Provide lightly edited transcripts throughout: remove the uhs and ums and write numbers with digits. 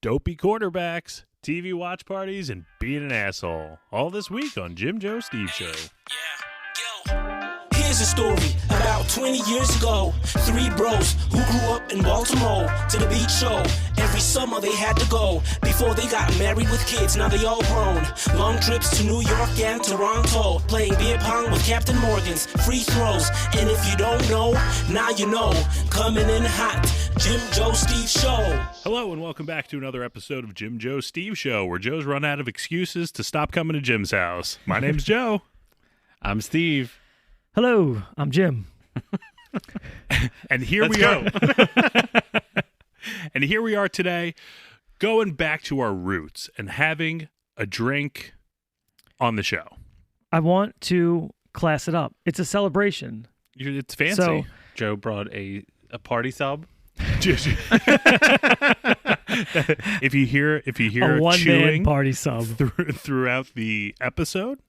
dopey quarterbacks, TV watch parties, and being an asshole. All this week on Jim Joe Steve Show. Here's a story about 20 years ago. Three bros who grew up in Baltimore to the beach show. Every summer they had to go before they got married with kids. Now they all grown. Long trips to New York and Toronto. Playing beer pong with Captain Morgan's. Free throws. And if you don't know, now you know. Coming in hot. Jim Joe Steve Show. Hello and welcome back to another episode of Jim Joe Steve Show, where Joe's run out of excuses to stop coming to Jim's house. My name's Joe. I'm Steve. Hello, I'm Jim. And here we are. And here we are today, going back to our roots and having a drink on the show. I want to class it up. It's a celebration. It's fancy. So, Joe brought a party sub. If you hear a one-man chewing party sub throughout the episode,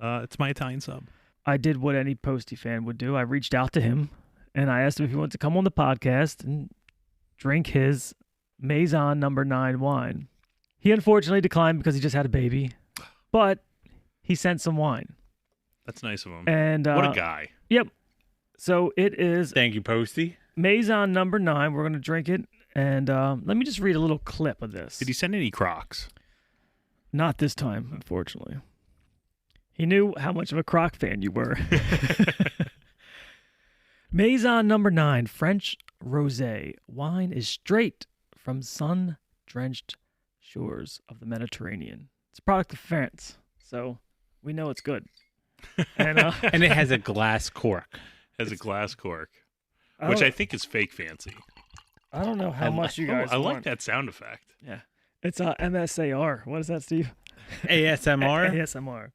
it's my Italian sub. I did what any Posty fan would do. I reached out to him, and I asked him if he wanted to come on the podcast and drink his Maison No. 9 wine. He unfortunately declined because he just had a baby, but he sent some wine. That's nice of him. And what a guy. Yep. So it is Thank you, Posty. Maison No. 9. We're going to drink it, and let me just read a little clip of this. Did he send any Crocs? Not this time, unfortunately. He knew how much of a Croc fan you were. Maison No. 9 French Rosé wine is straight from sun-drenched shores of the Mediterranean. It's a product of France, so we know it's good. And it has a glass cork. Has a glass cork, which I think is fake fancy. I don't know how much you guys I want. like that sound effect. Yeah. It's MSAR. What is that, Steve? ASMR? ASMR.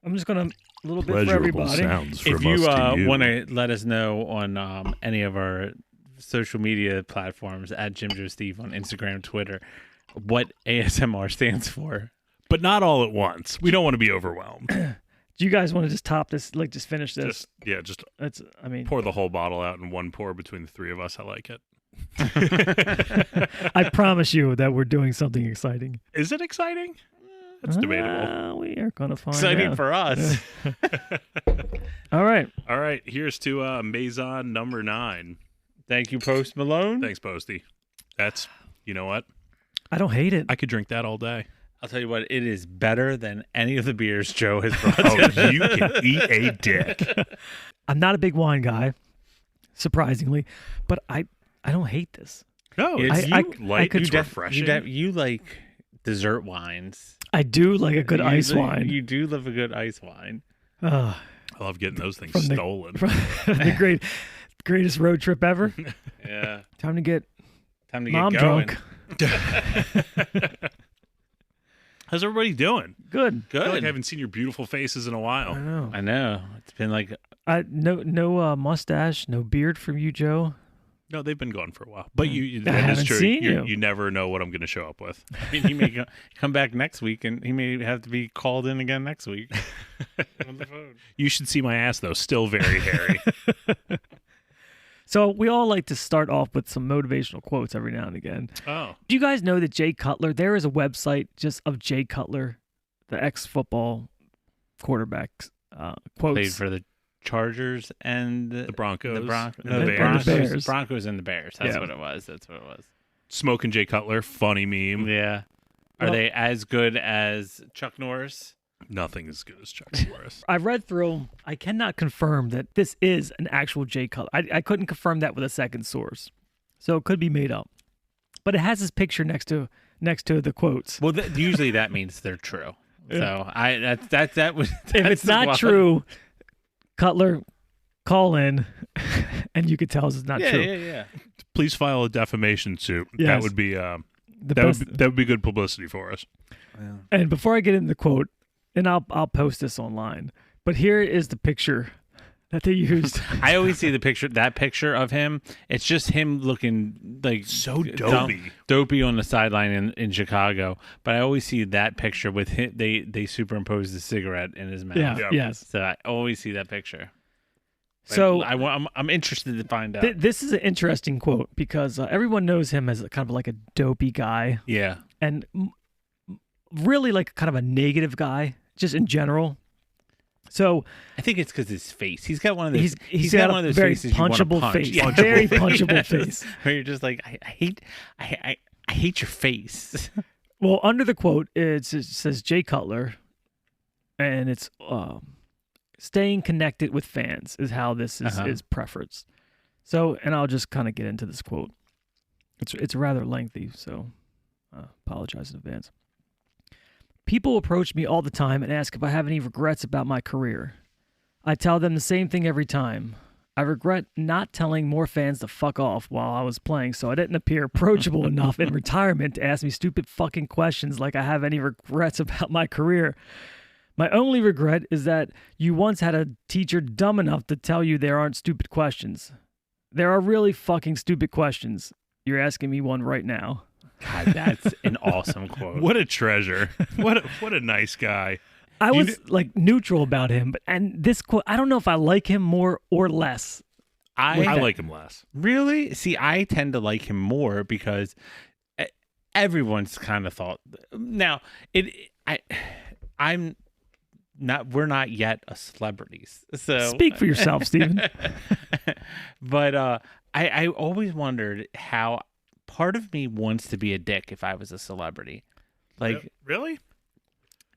I'm just going to a little bit for Pleasurable everybody. sounds from If you us to you. want to let us know on any of our social media platforms at Jim Joe Steve on Instagram, Twitter, what ASMR stands for. But not all at once. We don't want to be overwhelmed. Do you guys want to just top this, like just finish this? Just I pour the whole bottle out in one pour between the three of us. I like it. I promise you that we're doing something exciting. Is it exciting? That's debatable. We are going to find Exciting out. for us. All right. All right, here's to Maison No. 9. Thank you, Post Malone. Thanks, Posty. That's, you know what? I don't hate it. I could drink that all day. I'll tell you what, it is better than any of the beers Joe has brought. Oh, you can eat a dick. I'm not a big wine guy, surprisingly, but I don't hate this. No, It's it's I could- it's refreshing. You like dessert wines. I do like a good ice wine. You do love a good ice wine. I love getting those things stolen. The greatest road trip ever. Yeah. Time to get mom get going. drunk. How's everybody doing? Good. I feel like Good. I haven't seen your beautiful faces in a while. I know. I know. It's been like No mustache, no beard from you, Joe. No, they've been gone for a while. But I that is haven't true. seen you. You never know what I'm going to show up with. I mean, he may come back next week, and he may have to be called in again next week on the phone. You should see my ass, though. Still very hairy. So we all like to start off with some motivational quotes every now and again. Oh. Do you guys know that Jay Cutler, there is a website just of Jay Cutler, the ex-football quarterback, quotes. Played for the Chargers and The Broncos. The Bears. Bears. Broncos and the Bears. That's Yeah. what it was. That's what it was. Smoking Jay Cutler. Funny meme. Yeah. Are Well- they as good as Chuck Norris? Nothing as good as Chuck Norris. I read through them. I cannot confirm that this is an actual Jay Cutler. I couldn't confirm that with a second source. So it could be made up. But it has his picture next to the quotes. Well, usually that means they're true. So that was. If it's not true, Cutler, call in, and you could tell us it's not true. Yeah. Please file a defamation suit. Yes. That would be The that best. would be good publicity for us. And before I get into the quote, and I'll post this online, but here is the picture that they used. I always see that picture of him. It's just him looking like So dopey. dopey on the sideline in Chicago. But I always see that picture with him. They superimpose the cigarette in his mouth. Yeah. Yeah. Yes. So I always see that picture. So I'm interested to find out. This is an interesting quote because everyone knows him as kind of like a dopey guy. Yeah. And really like kind of a negative guy, just in general. So I think it's because his face. He's got one of those. He's got one of those very faces you wanna punchable punch. face. Yeah. Very punchable face. Where you're just like, I hate your face. Well, under the quote, it says Jay Cutler, and it's staying connected with fans is how this is preferenced. So, and I'll just kind of get into this quote. It's rather lengthy, so apologize in advance. People approach me all the time and ask if I have any regrets about my career. I tell them the same thing every time. I regret not telling more fans to fuck off while I was playing, so I didn't appear approachable enough in retirement to ask me stupid fucking questions like I have any regrets about my career. My only regret is that you once had a teacher dumb enough to tell you there aren't stupid questions. There are really fucking stupid questions. You're asking me one right now. God, that's an awesome quote. What a treasure. What a nice guy. I was like neutral about him, and this quote, I don't know if I like him more or less. I like him less. Really? See, I tend to like him more because everyone's kind of thought. Now, I'm not. We're not yet a celebrities. So Speak for yourself, Steven. But I always wondered how part of me wants to be a dick if I was a celebrity. Like, really?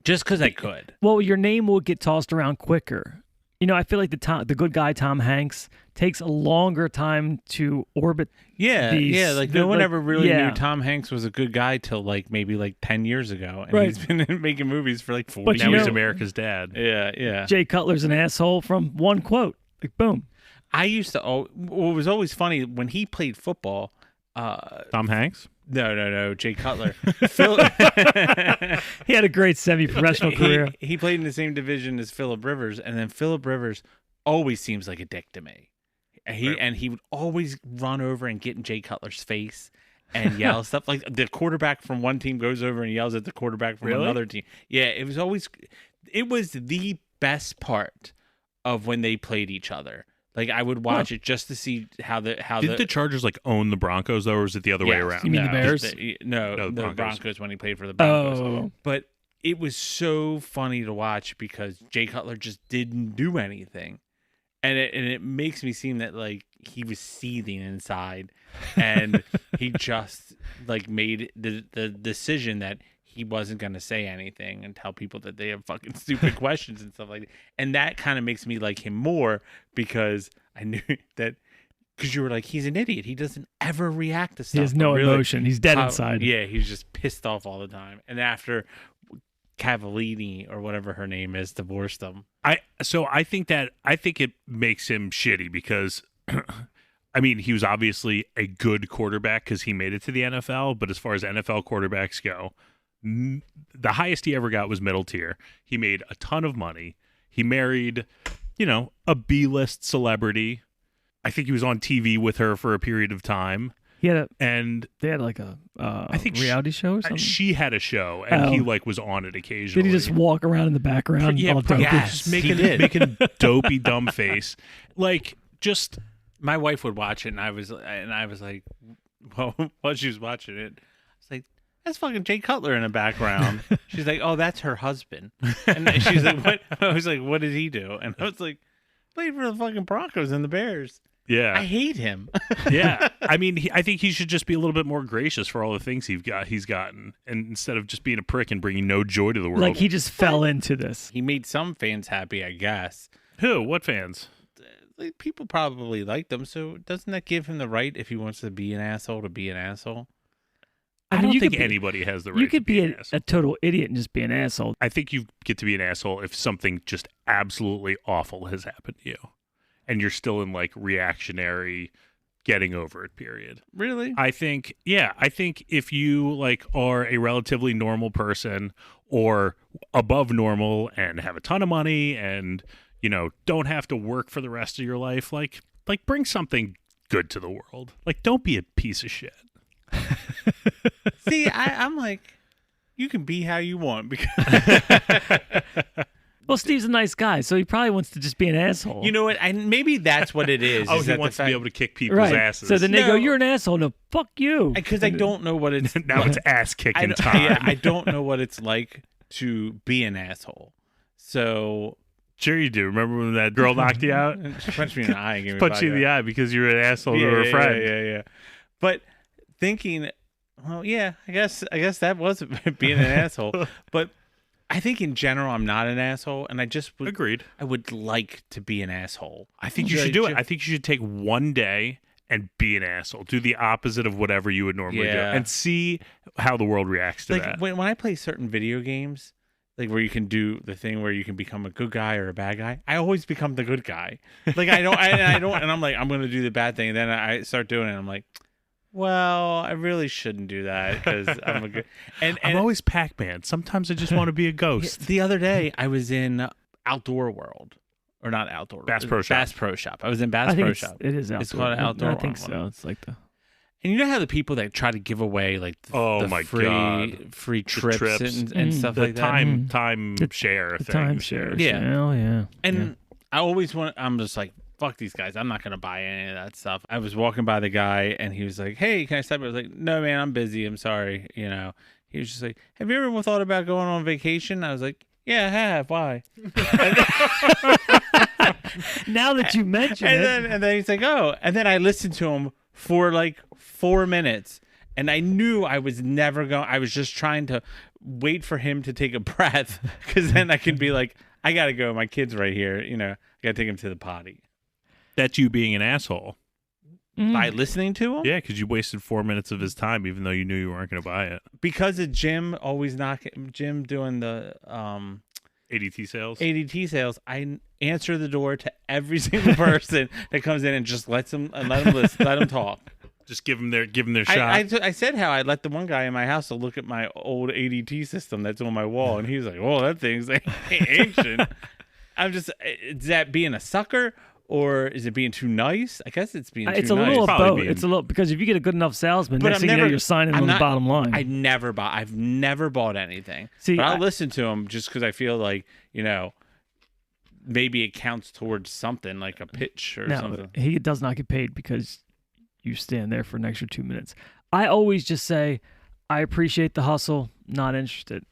Just because I could. Well, your name will get tossed around quicker. You know, I feel like the good guy Tom Hanks takes a longer time to orbit. Yeah, these, like no one ever really yeah. knew Tom Hanks was a good guy till like maybe 10 years ago, and Right. he's been making movies for like 40 But years. Now you he's know- America's dad. Yeah. Jay Cutler's an asshole from one quote. Like, boom. I used to. What was always funny when he played football. Tom Hanks? No, Jay Cutler. Phil, He had a great semi-professional career. he played in the same division as Phillip Rivers, and then Phillip Rivers always seems like a dick to me. And he would always run over and get in Jay Cutler's face and yell stuff. Like the quarterback from one team goes over and yells at the quarterback from another team. Yeah, it was the best part of when they played each other. Like I would watch it just to see how Did the Chargers own the Broncos though, or was it the other way around? You mean the Bears? No, the the Broncos. Broncos when he played for the Broncos. Oh. But it was so funny to watch because Jay Cutler just didn't do anything. And it makes me seem that like he was seething inside and he just like made the decision that he wasn't going to say anything and tell people that they have fucking stupid questions and stuff like that. And that kind of makes me like him more because I knew that because you were like, he's an idiot. He doesn't ever react to stuff. He has no But really, emotion. He's dead inside. Yeah, he's just pissed off all the time. And after Cavallini or whatever her name is divorced him. I think it makes him shitty because I mean, he was obviously a good quarterback because he made it to the NFL, but as far as NFL quarterbacks go, the highest he ever got was middle tier. He made a ton of money. He married, a B-list celebrity. I think he was on TV with her for a period of time. They had like a I think reality show or something. She had a show, and he was on it occasionally. Did he just walk around in the background? Yeah, all probably dopey? just making dopey dumb face, like just. My wife would watch it, and I was like, well, while she was watching it, I was like, that's fucking Jay Cutler in the background. She's like, oh, that's her husband. And she's like, what? I was like, what did he do? And I was like, played for the fucking Broncos and the Bears. Yeah, I hate him. Yeah, I mean, I think he should just be a little bit more gracious for all the things he's gotten, and instead of just being a prick and bringing no joy to the world. Like he just fell into this. He made some fans happy, I guess. Who? What fans? Like, people probably like them, so doesn't that give him the right if he wants to be an asshole to be an asshole? I don't you think could be- anybody has the right You could to be an be asshole. a total idiot and just be an asshole. I think you get to be an asshole if something just absolutely awful has happened to you, and you're still in like reactionary getting over it period. Really? I think if you like are a relatively normal person or above normal and have a ton of money and don't have to work for the rest of your life, like bring something good to the world. Like don't be a piece of shit. See, I'm like, you can be how you want because Well, Steve's a nice guy, so he probably wants to just be an asshole. You know what? Maybe that's what it is. Oh, is he that wants the to be fact- able to kick people's right. asses. So then they go, No. "You're an asshole." No, fuck you. Because I don't know what it's. Now it's ass kicking time. Yeah, I don't know what it's like to be an asshole. So Sure you do. Remember when that girl knocked you out? she punched me in the eye. And gave me Punched you in the eye because you were an asshole to her friend. Yeah. But thinking, well, yeah, I guess that was being an asshole. But I think in general, I'm not an asshole, and I just would. Agreed. I would like to be an asshole. I think you should do it. I think you should take one day and be an asshole. Do the opposite of whatever you would normally do, Yeah. and see how the world reacts to Like that. when I play certain video games, like where you can do the thing where you can become a good guy or a bad guy, I always become the good guy. Like I don't, and I'm like, I'm gonna do the bad thing, and then I start doing it. And I'm like, well, I really shouldn't do that because I'm a good. And I'm always Pac-Man. Sometimes I just want to be a ghost. the other day I was in Outdoor World, or not Outdoor Bass Pro Shop. Bass Pro Shop. I was in Bass I think Pro it's, Shop. it is outdoor. It's called outdoor. I think one. so. It's like the. And you know how the people that try to give away like Oh the my free God. free trips, trips. and stuff The like that. time share The thing. timeshare. Yeah. Oh, yeah. And I always want. I'm just like, fuck these guys. I'm not gonna buy any of that stuff. I was walking by the guy, and he was like, "Hey, can I stop?" I was like, "No, man, I'm busy. I'm sorry." You know. He was just like, "Have you ever thought about going on vacation?" I was like, "Yeah, I have. Why?" Now that you mention it. And then he's like, "Oh," and then I listened to him for like 4 minutes, and I knew I was never going. I was just trying to wait for him to take a breath, because then I could be like, "I gotta go. My kid's right here. You know, I gotta take him to the potty." That's you being an asshole. By listening to him, Yeah, because you wasted 4 minutes of his time, even though you knew you weren't going to buy it. because of Jim doing the ADT sales. ADT sales, I answer the door to every single person that comes in and just let them listen, let them talk. Just give them their shot. I said how I let the one guy in my house to look at my old ADT system that's on my wall, and he was like, "Oh, that thing's ancient." I'm just, is that being a sucker? Or is it being too nice? I guess it's being too nice. It's a little of Probably both. being- It's a little because if you get a good enough salesman, But next I'm thing you know, never- you're signing I'm on not- the bottom line. I've never bought anything. See, but I'll I- listen to them just because I feel like, you know, maybe it counts towards something like a pitch or no, something. he does not get paid because you stand there for an extra 2 minutes. I always just say, I appreciate the hustle, not interested.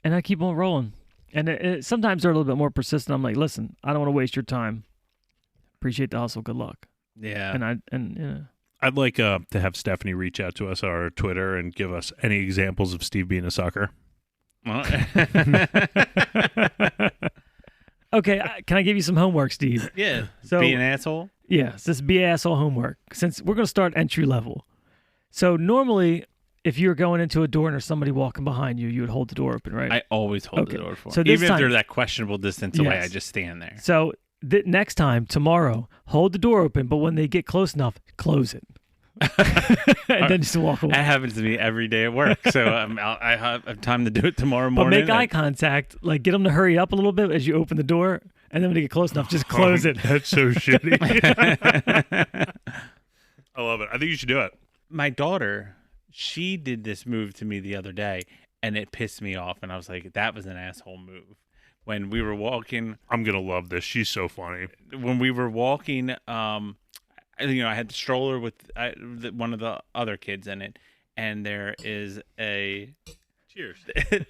And I keep on rolling. And sometimes they're a little bit more persistent. I'm like, listen, I don't want to waste your time. Appreciate the hustle. Good luck. Yeah. I'd like to have Stephanie reach out to us on our Twitter and give us any examples of Steve being a sucker. Well, Okay, can I give you some homework, Steve? yeah. So- Be an asshole. Yes, this be asshole homework. Since we're going to start entry level. So normally, if you're going into a door and there's somebody walking behind you, you would hold the door open, right? I always hold Okay. the door for So them. this Even if time- they're that questionable distance away, Yes. I just stand there. So next time, tomorrow, hold the door open, but when they get close enough, close it. And then just walk away. That happens to me every day at work, so I have time to do it tomorrow But morning. make eye contact, like get them to hurry up a little bit as you open the door, and then when they get close enough, just close it. That's so shitty. I love it. I think you should do it. My daughter, she did this move to me the other day, and it pissed me off, and I was like, that was an asshole move. When we were walking, I'm going to love this. She's so funny. I had the stroller with one of the other kids in it, and there is a Cheers.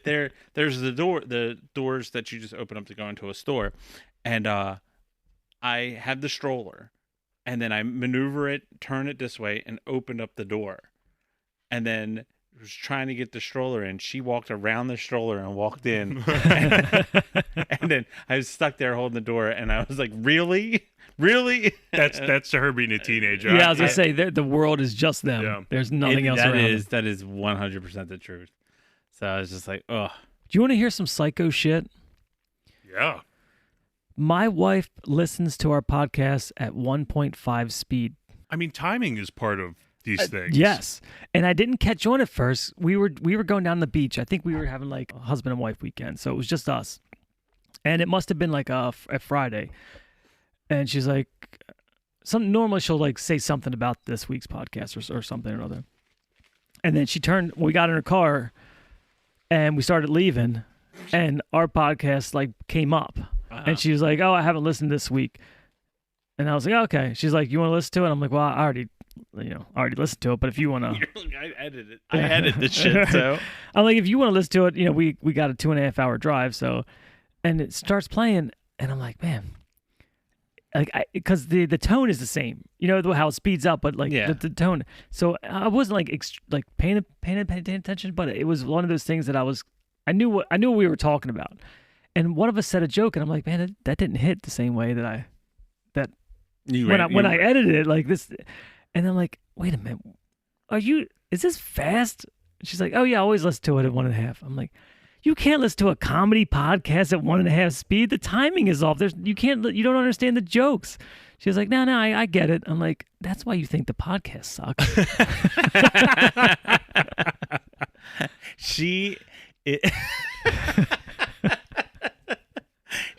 there's the doors that you just open up to go into a store, and I had the stroller, and then I maneuver it, turn it this way, and opened up the door, and then was trying to get the stroller in. She walked around the stroller and walked in, and then I was stuck there holding the door, and I was like, really? That's to her being a teenager. Yeah, I was going to say, the world is just them. Yeah. There's nothing else That around is them. that is 100% the truth. So I was just like, ugh. Do you want to hear some psycho shit? Yeah. My wife listens to our podcast at 1.5 speed. I mean, timing is part of these things. Yes. And I didn't catch on at first. We were going down the beach. I think we were having like a husband and wife weekend. So it was just us. And it must have been like a Friday. And she's like, normally she'll like say something about this week's podcast or something or other. And then we got in her car and we started leaving. and our podcast like came up, and she was like, "Oh, I haven't listened this week," and I was like, oh, "Okay." She's like, "You want to listen to it?" I'm like, "Well, I already listened to it, but if you want to," I edit this shit. So I'm like, "If you want to listen to it, we got a 2.5 hour drive, so," and it starts playing, and I'm like, man. Like, because the tone is the same, how it speeds up, but like the tone. So I wasn't like paying attention, but it was one of those things that I knew what we were talking about, and one of us said a joke, and I'm like, man, that didn't hit the same way when I edited it like this, and I'm like, wait a minute, is this fast? She's like, oh yeah, I always listen to it at 1.5. I'm like, you can't listen to a comedy podcast at 1.5 speed. The timing is off. You don't understand the jokes. She was like, no, I get it. I'm like, that's why you think the podcast sucks. She's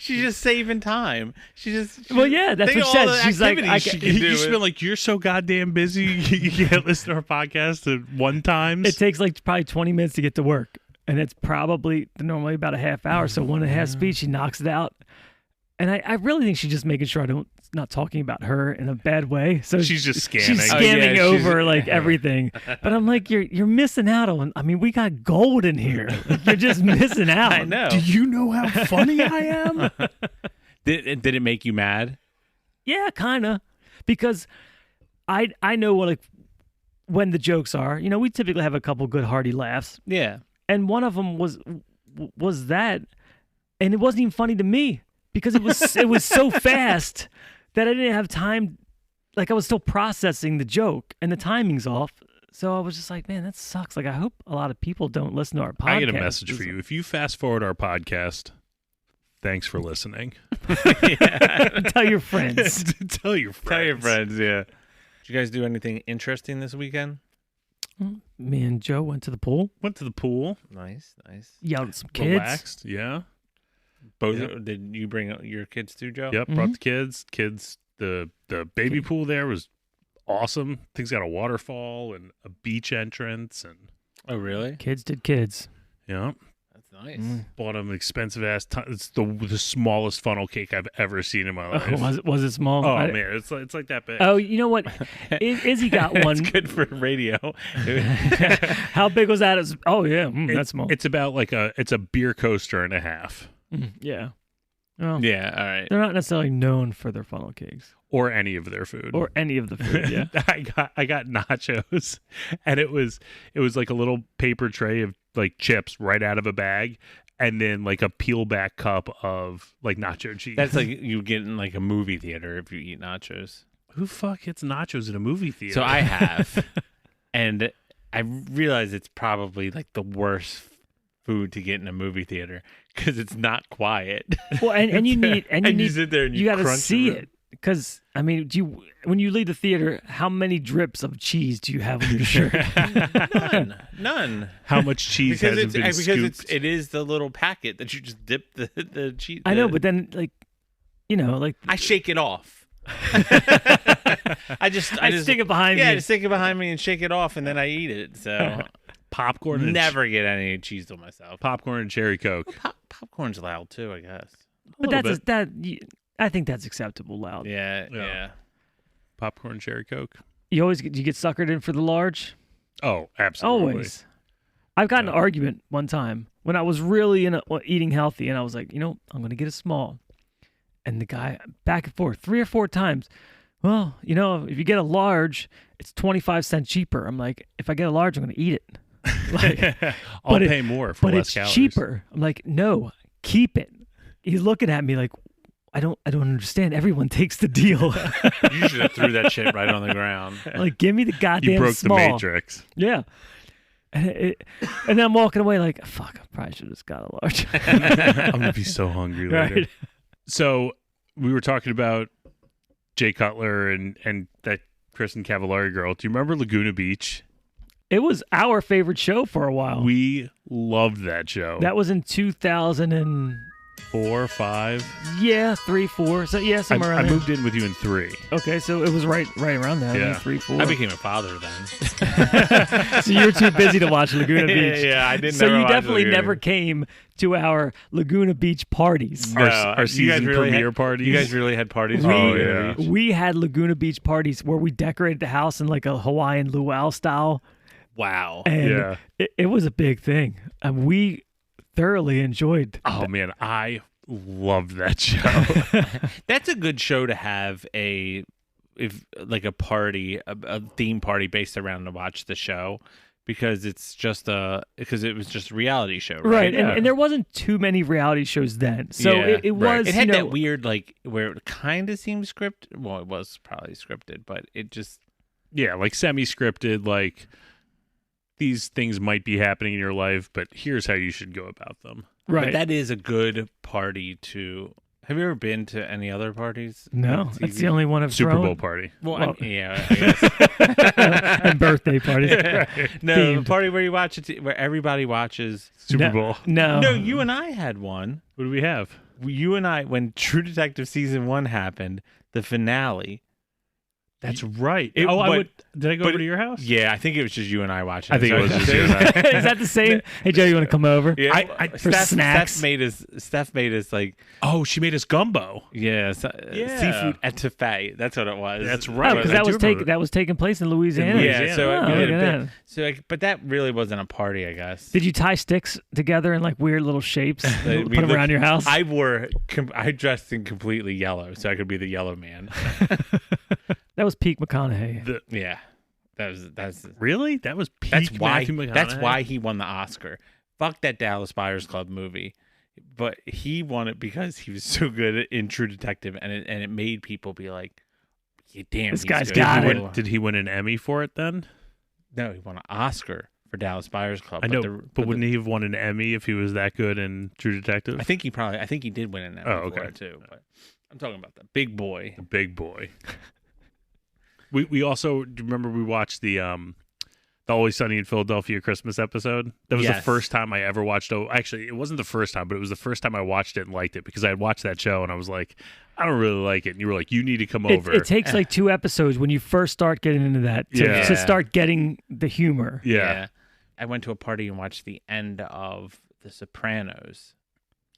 just saving time. Well, yeah, that's what she said. She's like, you should be like, you're so goddamn busy. You can't listen to our podcast at one time. It takes like probably 20 minutes to get to work. And it's probably normally about a half hour, so 1.5 speed, she knocks it out. And I really think she's just making sure not talking about her in a bad way. So she's just scanning. She's scanning over like everything. But I'm like, you're missing out on. I mean, we got gold in here. Like, you're just missing out. I know. Do you know how funny I am? Did it make you mad? Yeah, kind of, because I know when the jokes are. We typically have a couple good hearty laughs. Yeah. And one of them was that, and it wasn't even funny to me because it was so fast that I didn't have time. Like, I was still processing the joke, and the timing's off. So I was just like, man, that sucks. Like, I hope a lot of people don't listen to our podcast. I get a message for you. If you fast forward our podcast, thanks for listening. Tell your friends. Tell your friends. Yeah. Did you guys do anything interesting this weekend? Me and Joe went to the pool. Nice. Yelled at some kids. Relaxed, yeah. Both. Did you bring your kids too, Joe? Yep, brought the kids. The baby pool there was awesome. Thing's got a waterfall and a beach entrance. And oh, really? Kids did kids. Yeah. That's nice. Bought them expensive ass. It's the smallest funnel cake I've ever seen in my life. Was it small? Oh man, it's like that big. Oh, you know what? Izzy got one. It's good for radio. How big was that? Oh yeah, that's small. It's about it's a beer coaster and a half. Yeah. Well, yeah. All right. They're not necessarily known for their funnel cakes or any of their food. Yeah. I got nachos, and it was like a little paper tray of like chips right out of a bag, and then like a peel back cup of like nacho cheese. That's like you get in like a movie theater if you eat nachos. Who fuck gets nachos in a movie theater? So I have, and I realize it's probably like the worst food to get in a movie theater because it's not quiet. Well, and you need you sit there and you got to see it. Because, I mean, when you leave the theater, how many drips of cheese do you have on your shirt? None. How much cheese hasn't been scooped? Because it is the little packet that you just dip the cheese. I know, but then, like, I shake it off. I just stick it behind me. Yeah, I just stick it behind me and shake it off, and then I eat it. So popcorn. And never get any cheese on myself. Popcorn and cherry Coke. Well, popcorn's loud too, I guess. But I think that's acceptable loud. Yeah. Popcorn and cherry Coke. You get suckered in for the large? Oh, absolutely. Always. I've got an argument one time when I was really eating healthy, and I was like, I'm going to get a small. And the guy, back and forth, 3 or 4 times, well, if you get a large, it's 25 cents cheaper. I'm like, if I get a large, I'm going to eat it. Like, I'll pay more for less calories. But it's cheaper. I'm like, no, keep it. He's looking at me like, I don't understand. Everyone takes the deal. You should have threw that shit right on the ground. Like, give me the goddamn You broke small. the matrix. Yeah. And then I'm walking away like, fuck, I probably should have just got a large. I'm going to be so hungry later. Right. So we were talking about Jay Cutler and that Kristen Cavallari girl. Do you remember Laguna Beach? It was our favorite show for a while. We loved that show. That was in 2010. 4, 5. Yeah, 3, 4. So yeah, somewhere around I there. moved in with you in 3. Okay, so it was right around that. Yeah. 3, 4. I became a father then. So you were too busy to watch Laguna Beach. Yeah, I didn't. So never you watch definitely Laguna. never came to our Laguna Beach parties. No, Our you season guys really premiere had, parties. You guys really had parties. We, for Laguna Beach? we had Laguna Beach parties where we decorated the house in like a Hawaiian luau style, Wow. and Yeah. it was a big thing, and we thoroughly enjoyed. Oh man, I loved that show. That's a good show to have a party, a theme party based around to watch the show, because it's just because it was just a reality show, right? Right, and there wasn't too many reality shows then, so Yeah, it was. It had you know, that weird where it kind of seemed scripted. Well, it was probably scripted, but it just Yeah, like semi-scripted, like these things might be happening in your life, but here's how you should go about them. right. But that is a good party to. Have you ever been to any other parties? no, on that's TV? the only one I've Super thrown. Bowl party. Well, yeah, I guess. And birthday parties. No, Themed. a party where you watch it, where everybody watches. Super No. Bowl. No, No, you and I had one. What do we have? You and I, when True Detective season 1 happened, the finale. That's right. It- I but- would. Did I go but- over to your house? Yeah, I think it was just you and I watching. I think it was just you and I. Is that the same? Hey Joe, you want to come over? Yeah, for snacks? Steph made us like Oh, she made us gumbo. yeah, Yeah. seafood etouffée. That's what it was. That's Oh, right. because I that do was remember that was taking place in Louisiana. Yeah, so Oh, we look did a at bit. that. So, but that really wasn't a party, I guess. Did you tie sticks together in like weird little shapes? We Put them looked- around your house? I I dressed in completely yellow, so I could be the yellow man. That was peak McConaughey. Yeah, that's Really? That was peak that's why Matthew McConaughey? that's why he won the Oscar. Fuck that Dallas Buyers Club movie, but he won it because he was so good in True Detective, and it made people be like, yeah, "Damn, This he's guy's good." got He it. won- Did he win an Emmy for it then? No, he won an Oscar for Dallas Buyers Club. I know, but but wouldn't he have won an Emmy if he was that good in True Detective? I think he did win an Emmy Oh, for okay. it too. But I'm talking about the big boy. The big boy. We also do you remember we watched the Always Sunny in Philadelphia Christmas episode. That was the Yes. first time I ever watched. Actually, it wasn't the first time, but it was the first time I watched it and liked it because I had watched that show and I was like, I don't really like it. And you were like, you need to come over. It takes like 2 episodes when you first start getting into that Yeah. to start getting the humor. yeah. I went to a party and watched the end of The Sopranos.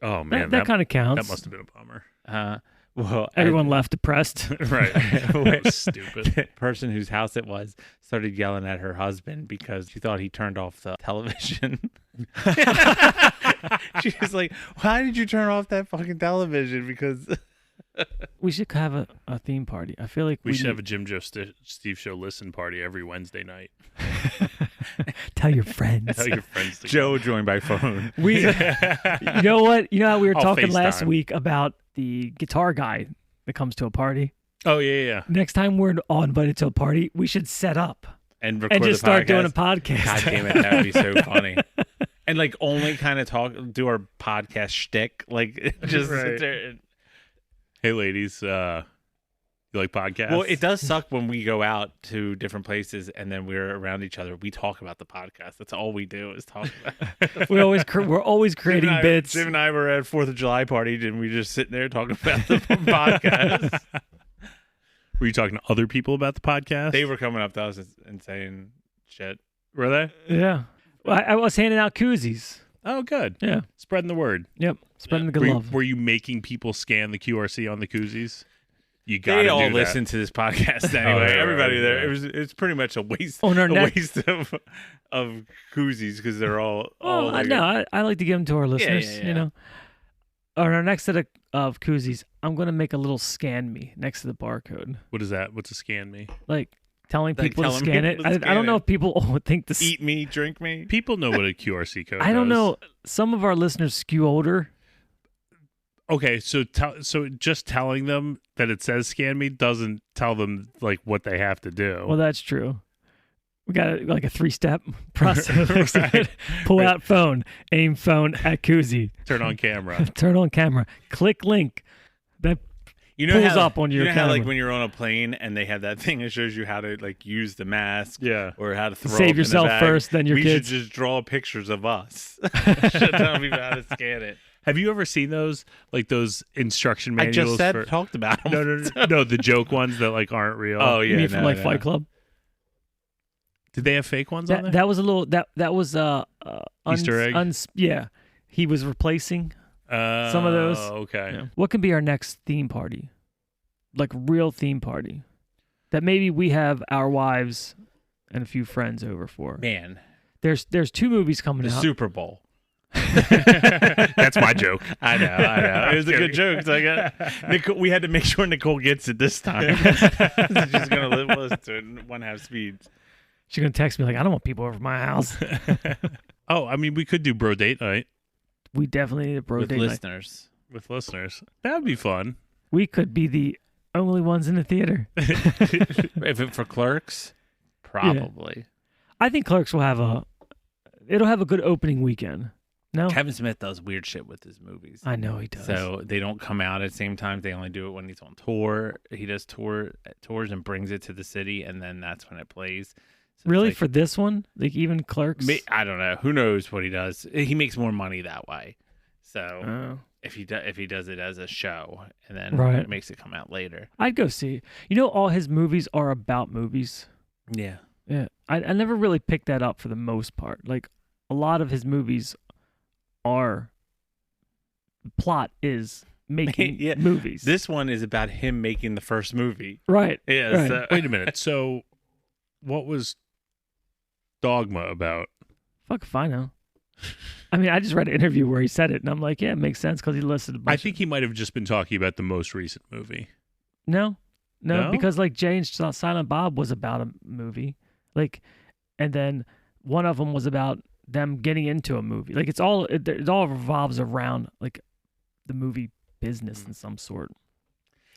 Oh man, That kind of counts. that must have been a bummer. Well, Everyone left depressed. Right. That was stupid. the person whose house it was started yelling at her husband because she thought he turned off the television. She was like, "Why did you turn off that fucking television?" Because We should have a theme party. I feel like We should have a Jim Joe Steve Show listen party every Wednesday night. tell your friends. Tell your friends to Joe joined by phone. We, you know what? You know how we were I'll talking last FaceTime. week about the guitar guy that comes to a party. Oh yeah. Next time we're all invited to a party, we should set up And record and just the start doing a podcast. podcast. God damn it, that would be so funny. And like only kind of do our podcast shtick, like just Right. sit there. And, Hey ladies, you like podcasts? well, it does suck when we go out to different places and then we're around each other. We talk about the podcast. That's all we do is talk about. we're always creating Jim and I- bits. Jim and I were at 4th of July party and we just sitting there talking about the podcast. Were you talking to other people about the podcast? They were coming up to us and saying shit. Were they? Yeah. Well, I was handing out koozies. Oh, good. Yeah. Spreading the word. Yep. Spreading the good Were you, love. were you making people scan the QRC on the koozies? You got to They all do listen to this podcast anyway. right, Everybody right, there. yeah. It's pretty much a waste. On our a next- waste of koozies because they're all. Oh, like no, I like to give them to our listeners, yeah. you know. On our next set of koozies, I'm going to make a little scan me next to the barcode. that. What is that? What's a scan me? Like telling Like people to telling scan it. people to I scan don't know it. if people would think this. Eat me, drink me. People know what a QRC code I don't does. know. Some of our listeners skew older. Okay, so just telling them that it says scan me doesn't tell them like what they have to do. Well, that's true. We got like a 3-step process. Right. Pull out phone, aim phone at koozie, Turn on camera. turn on camera, click link. That You know pulls how, up on your you know how like camera. when you're on a plane and they have that thing that shows you how to like use the mask. Yeah. Or how to throw Save up in the yourself bag. first, then your we kids. should just draw pictures of us. Should tell people how to scan it. Have you ever seen those, like those instruction I manuals? just said talked about them. No, the joke ones that like aren't real. Oh You yeah, mean from Fight Club? Did they have fake ones on there? That was a little that was Easter egg? Yeah, he was replacing some of those. Okay. Yeah. What can be our next theme party? Like real theme party that maybe we have our wives and a few friends over for. Man, There's 2 movies coming the out. Super Bowl. That's my joke. I know. It was a good joke. So I got Nicole, we had to make sure Nicole gets it this time. She's gonna listen to it in 1/2 speed. She's gonna text me like, I don't want people over my house. Oh, I mean, we could do bro date night We definitely need a bro With date night. listeners. with listeners. That would be fun. We could be the only ones in the theater. If it for Clerks, probably. I think Clerks will have a good opening weekend. No, Kevin Smith does weird shit with his movies. I know he does. So they don't come out at the same time. They only do it when he's on tour. He does tours and brings it to the city, and then that's when it plays. So really, it's for this one, like even Clerks. I don't know. Who knows what he does? He makes more money that way. So Oh. if he does it as a show, and then Right. makes it come out later. I'd go see. You know, all his movies are about movies. Yeah. Yeah, I never really picked that up for the most part. Like a lot of his movies are plot is making Yeah. movies. This one is about him making the first movie. right. Yeah. Right. So, Wait a minute. So, what was Dogma about? Fuck if I know. I mean, I just read an interview where he said it, and I'm like, yeah, it makes sense because he listed a bunch I think he might have just been talking about the most recent movie. No, No? because like Jay and Silent Bob was about a movie, like, and then one of them was about them getting into a movie. Like it all revolves around like the movie business in some sort.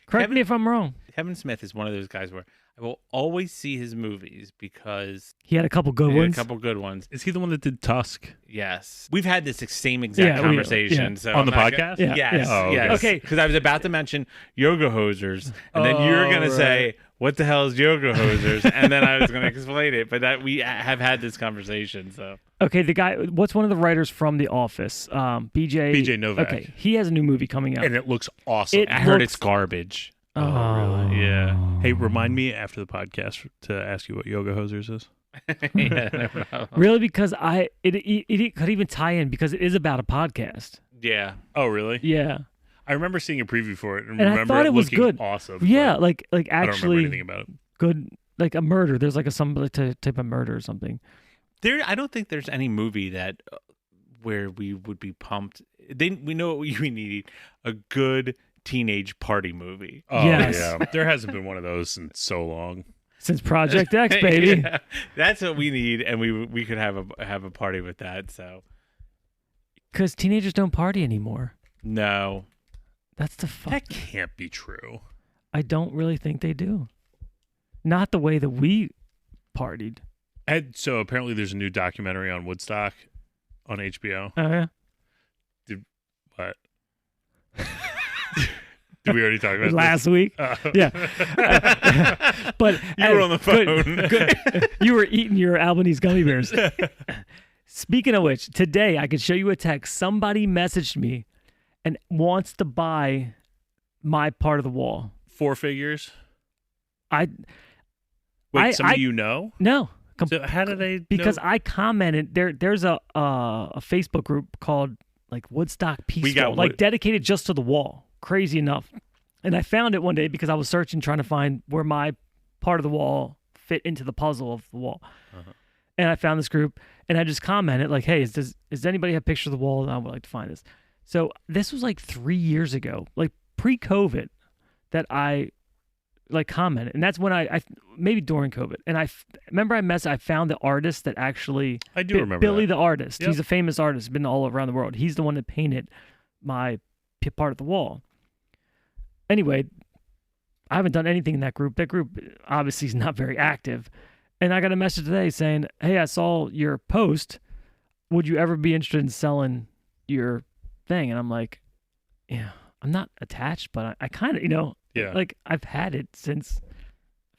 Correct me if I'm wrong. Kevin Smith is one of those guys where I will always see his movies because He had a couple good he had ones. a couple good ones. Is he the one that did Tusk? Yes. We've had this same exact Yeah, conversation. yeah. So On the I'm not podcast? gonna- Yeah, Yes. yeah. Oh, yes. okay. Because I was about to mention yoga hosers, and then you were going to say, what the hell is yoga hosers? And then I was going to explain it. But that we have had this conversation. So Okay, the guy. What's one of the writers from The Office? BJ Novak. Okay, he has a new movie coming out. And it looks awesome. It I heard looks- it's garbage. Oh, Yeah. Hey, remind me after the podcast to ask you what yoga hosers is. Yeah, no problem. Really? Because it could even tie in because it is about a podcast. Yeah. Oh, really? Yeah. I remember seeing a preview for it and And I remember thought it was looking good. awesome. Yeah, but like I don't remember actually anything about it. good, like a murder. There's like some type of murder or something. I don't think there's any movie that where we would be pumped. We know what we need: a good teenage party movie. Oh, Yes. yeah. There hasn't been one of those in so long. Since Project X, baby. Yeah, that's what we need, and we could have a party with that. So Because teenagers don't party anymore. no, That's the fuck. That can't be true. I don't really think they do. Not the way that we partied. And so apparently there's a new documentary on Woodstock on HBO. Oh yeah. What? Did we already talk about Last week. this? Yeah. But you were on the phone. good. You were eating your Albanese gummy bears. Speaking of which, today I could show you a text. Somebody messaged me and wants to buy my part of the wall. 4 figures? I Wait, somebody you know? no. So how do they Because know? I commented there's a Facebook group called like Woodstock Peaceful, like dedicated just to the wall. Crazy enough. And I found it one day because I was searching trying to find where my part of the wall fit into the puzzle of the wall. And I found this group and I just commented like, hey, does anybody have pictures of the wall? I would like to find this. So this was like 3 years ago, like pre-COVID, that I like commented. And that's when I maybe during COVID. And I remember I found the artist that actually, I do remember Billy that. the artist. Yep. He's a famous artist, been all around the world. He's the one that painted my part of the wall. Anyway, I haven't done anything in that group. That group obviously is not very active. And I got a message today saying, hey, I saw your post. Would you ever be interested in selling your thing? And I'm like, yeah, I'm not attached, but I kind of, Yeah. like I've had it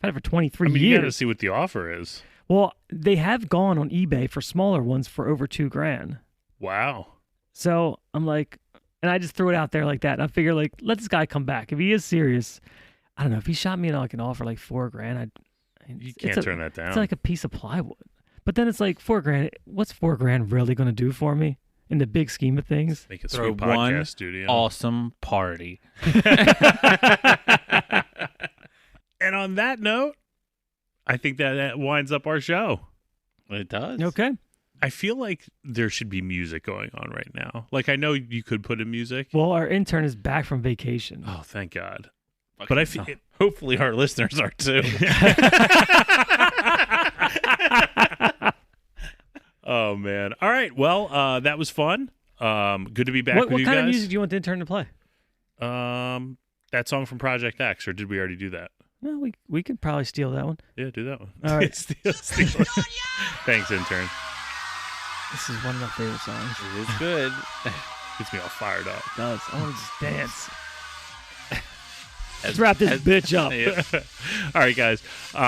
for 23 I mean, you got to years. see what the offer is. Well, they have gone on eBay for smaller ones for over $2,000. Wow. So I'm like, And I just threw it out there like that. And I figure, like, let this guy come back. If he is serious, I don't know. If he shot me like an offer like $4,000, You can't turn that down. It's like a piece of plywood. But then it's like $4,000. What's $4,000 really going to do for me in the big scheme of things? Make a Throw sweet podcast one studio. awesome party. And on that note, I think that winds up our show. It does. Okay. I feel like there should be music going on right now. Like, I know you could put in music. Well, our intern is back from vacation. Oh, thank God. Okay. But I feel Hopefully our listeners are too. Oh, man. All right. Well, that was fun. Good to be back What with you kind guys. of music do you want the intern to play? That song from Project X, or did we already do that? No, we could probably steal that one. Yeah, do that one. All right. Steal it. Thanks, intern. This is one of my favorite songs. It is good. Gets me all fired up. It does. I want to just dance. Let's wrap this bitch up. Yeah. All right, guys.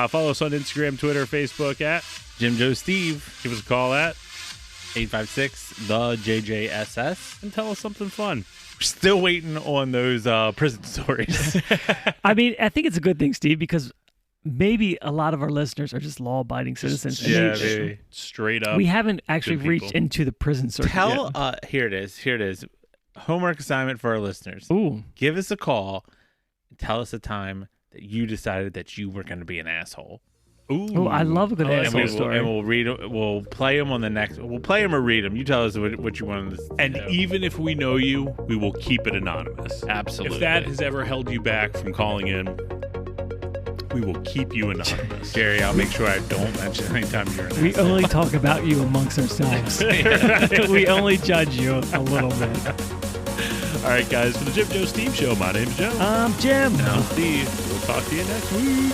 Follow us on Instagram, Twitter, Facebook at Jim Joe Steve, Give us a call at 856 the JJSS. and tell us something fun. We're still waiting on those prison stories. I mean, I think it's a good thing, Steve, because maybe a lot of our listeners are just law-abiding citizens. and yeah, they- baby. Straight up. we haven't actually good reached people. into the prison circuit Tell yet. here it is. Homework assignment for our listeners. Ooh, Give us a call. Tell us a time that you decided that you were going to be an asshole. Ooh, I love a good like asshole it. story. And we'll read. We'll play them on the next. We'll play them or read them. You tell us what you want to. And even if we know you, we will keep it anonymous. Absolutely. If that has ever held you back from calling in, we will keep you anonymous. Gary, I'll make sure I don't mention anytime you're in we only talk about you amongst ourselves. We only judge you a little bit. All right, guys, for the Jim Joe Steve Show, my name's Joe. Jim. I'm Steve. We'll talk to you next week.